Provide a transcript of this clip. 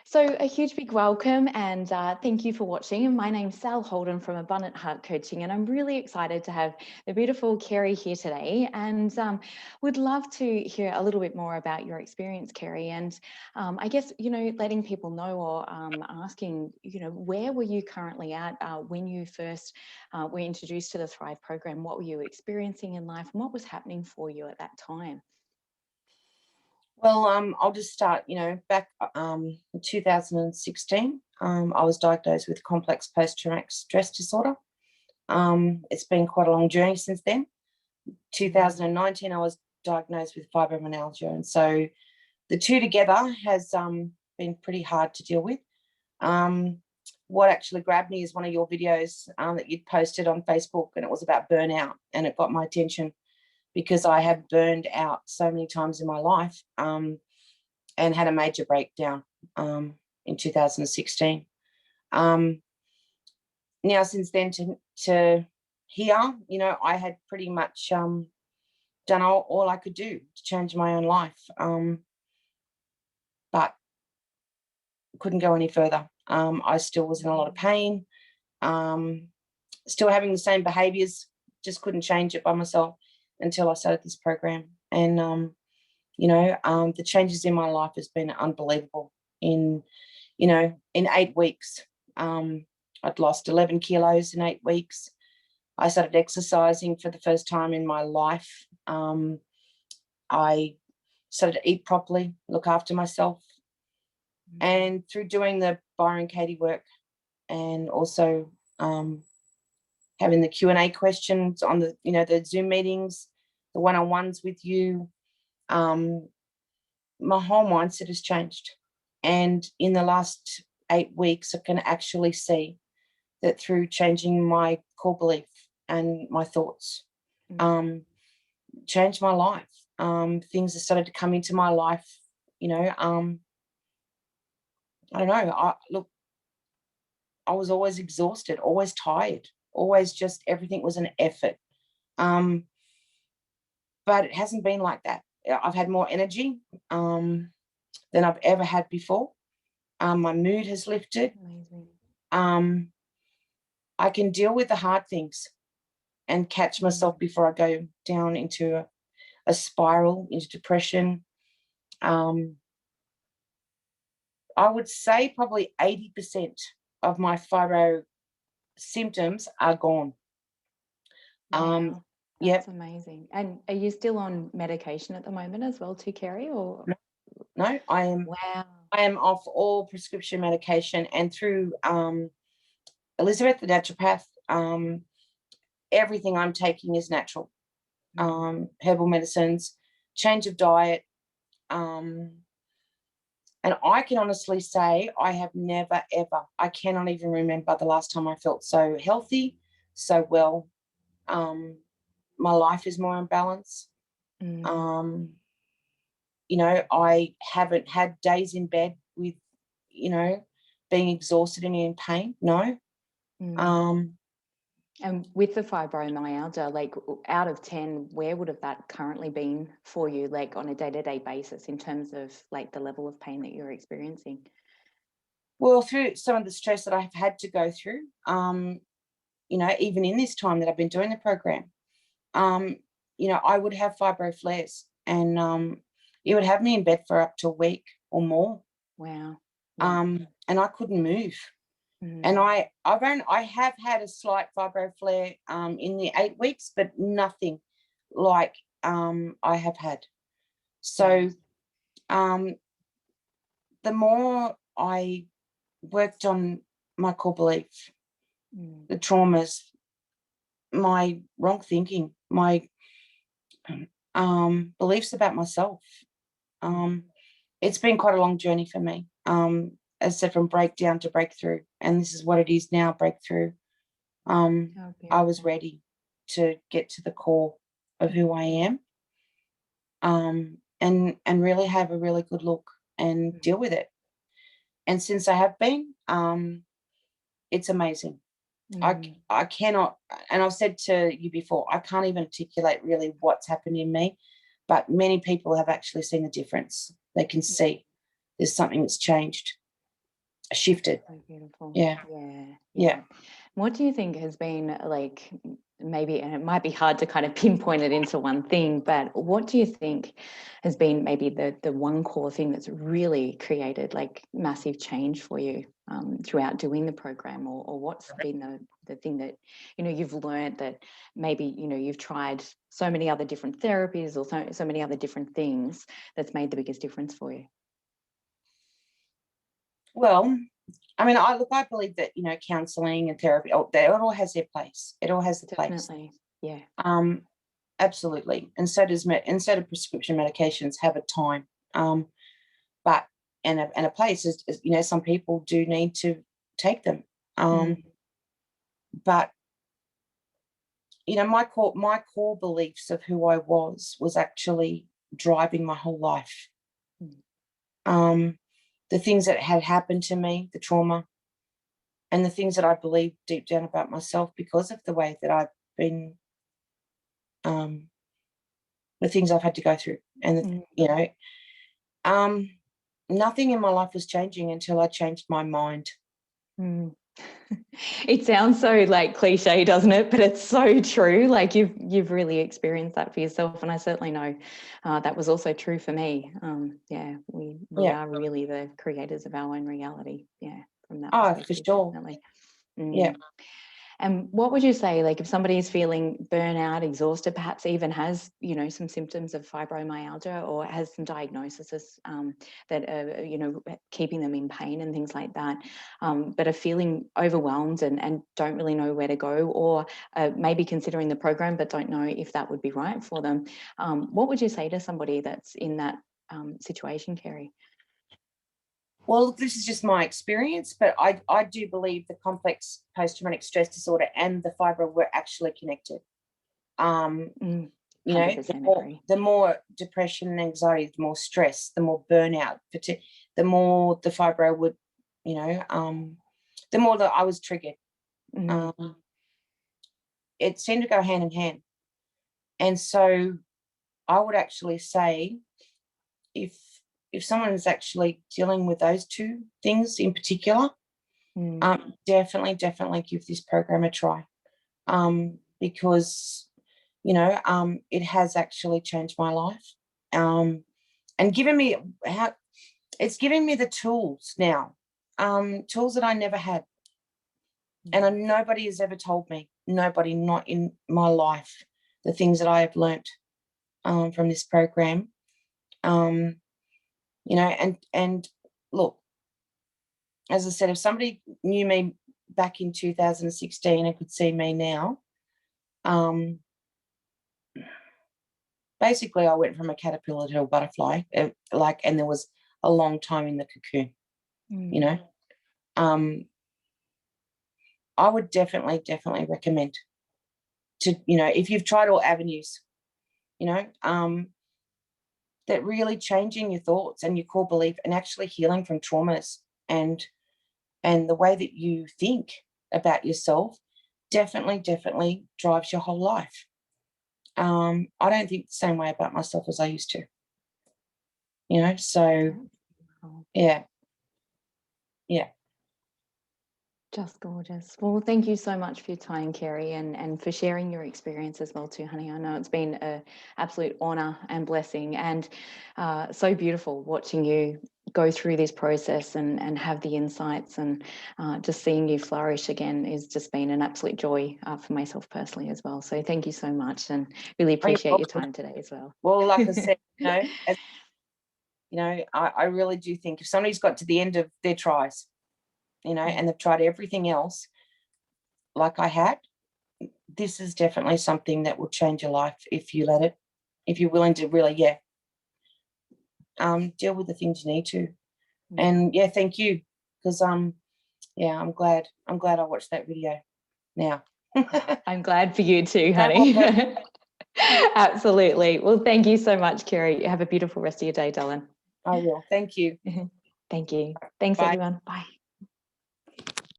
So a huge big welcome and thank you for watching. My name's Sal Holden from Abundant Heart Coaching, and I'm really excited to have the beautiful Kerrie here today, and would love to hear a little bit more about your experience, Kerrie, and I guess, letting people know or asking, where were you currently at when you first were introduced to the Thrive program? What were you experiencing in life and what was happening for you at that time? Well, I'll just start, back in 2016, I was diagnosed with complex post-traumatic stress disorder. It's been quite a long journey since then. 2019, I was diagnosed with fibromyalgia. And so the two together has been pretty hard to deal with. What actually grabbed me is one of your videos that you'd posted on Facebook, and it was about burnout, and it got my attention because I have burned out so many times in my life and had a major breakdown in 2016. Now, since then to here, I had pretty much done all I could do to change my own life, but couldn't go any further. I still was in a lot of pain, still having the same behaviours, just couldn't change it by myself until I started this program. And, the changes in my life has been unbelievable. In 8 weeks, I'd lost 11 kilos in 8 weeks. I started exercising for the first time in my life. I started to eat properly, look after myself. And through doing the Byron Katie work and also having the Q&A questions on the Zoom meetings, the one-on-ones with you, my whole mindset has changed. And in the last 8 weeks, I can actually see that through changing my core belief and my thoughts, changed my life. Things have started to come into my life, I don't know. I was always exhausted, always tired, always just everything was an effort. But it hasn't been like that. I've had more energy than I've ever had before. My mood has lifted. Amazing. I can deal with the hard things and catch myself before I go down into a spiral, into depression. I would say probably 80% of my fibro symptoms are gone. Wow, Yep. that's amazing. And are you still on medication at the moment as well too, Kerrie? Or No, I am. wow. I am off all prescription medication, and through Elizabeth, the naturopath, everything I'm taking is natural. Herbal medicines, change of diet. And I can honestly say I have never, ever, I cannot even remember the last time I felt so healthy, so well. My life is more in balance. I haven't had days in bed with, being exhausted and in pain. No. And with the fibromyalgia, like out of 10, where would have that currently been for you, like on a day-to-day basis in terms of like the level of pain that you're experiencing? Well, through some of the stress that I've had to go through, even in this time that I've been doing the program, I would have fibro flares, and it would have me in bed for up to a week or more. Wow. And I couldn't move. And I have had a slight fibro flare in the 8 weeks, but nothing like I have had. So the more I worked on my core belief, the traumas, my wrong thinking, my beliefs about myself, it's been quite a long journey for me. As I said, from breakdown to breakthrough, and this is what it is now, breakthrough. I was ready to get to the core of who I am, and really have a really good look and deal with it. And since I have been, it's amazing. I cannot, and I've said to you before, I can't even articulate really what's happened in me, but many people have actually seen the difference. They can see there's something that's changed. shifted. So beautiful. Yeah. Yeah. What do you think has been like, maybe, and it might be hard to kind of pinpoint it into one thing, but what do you think has been maybe the one core thing that's really created like massive change for you throughout doing the program, or what's been the thing that, you know, you've learned that maybe, you know, you've tried so many other different therapies or so many other different things that's made the biggest difference for you? Well, I mean, I believe that, you know, counselling and therapy, it all has their place. It all has the place. Definitely. Yeah. Absolutely. And so does prescription medications have a time. But and a place is, you know, some people do need to take them. But you know, my core beliefs of who I was actually driving my whole life. The things that had happened to me, the trauma, and the things that I believe deep down about myself because of the way that I've been, the things I've had to go through. And, you know, nothing in my life was changing until I changed my mind. It sounds so like cliche, doesn't it? But it's so true. Like you've really experienced that for yourself, and I certainly know that was also true for me. Yeah, we are really the creators of our own reality. Yeah, from that perspective, for sure. Definitely. Yeah. And what would you say, like, if somebody is feeling burnout, exhausted, perhaps even has, you know, some symptoms of fibromyalgia or has some diagnoses that are, you know, keeping them in pain and things like that, but are feeling overwhelmed and don't really know where to go, or maybe considering the program but don't know if that would be right for them, what would you say to somebody that's in that situation, Kerrie? Well, this is just my experience, but I do believe the complex post-traumatic stress disorder and the fibro were actually connected. You know, the more depression and anxiety, the more stress, the more burnout, the more the fibro would, you know, the more that I was triggered. It seemed to go hand in hand. And so I would actually say if someone is actually dealing with those two things in particular, definitely give this program a try, because, you know, it has actually changed my life, and given me it's giving me the tools now, tools that I never had, and nobody has ever told me, nobody, not in my life, the things that I have learnt from this program. You know, and look, as I said, if somebody knew me back in 2016 and could see me now, basically I went from a caterpillar to a butterfly, and there was a long time in the cocoon, you know. I would definitely recommend to, you know, if you've tried all avenues, you know, that really changing your thoughts and your core belief and actually healing from traumas and the way that you think about yourself definitely drives your whole life. I don't think the same way about myself as I used to, you know, so yeah. Just gorgeous. Well, thank you so much for your time, Kerrie, and for sharing your experience as well too, honey. I know it's been an absolute honour and blessing, and so beautiful watching you go through this process and have the insights, and just seeing you flourish again has just been an absolute joy for myself personally as well. So thank you so much, and really appreciate your time today as well. Well, like I said, you know, I really do think if somebody's got to the end of their tries, you know, and they've tried everything else like I had, this is definitely something that will change your life if you let it, if you're willing to really, deal with the things you need to. And thank you, because I'm glad I watched that video now. I'm glad for you too, honey. Absolutely. Well, thank you so much, Kerrie. Have a beautiful rest of your day, darling. I will. Thank you. Thank you. Thanks, Bye. everyone. Bye.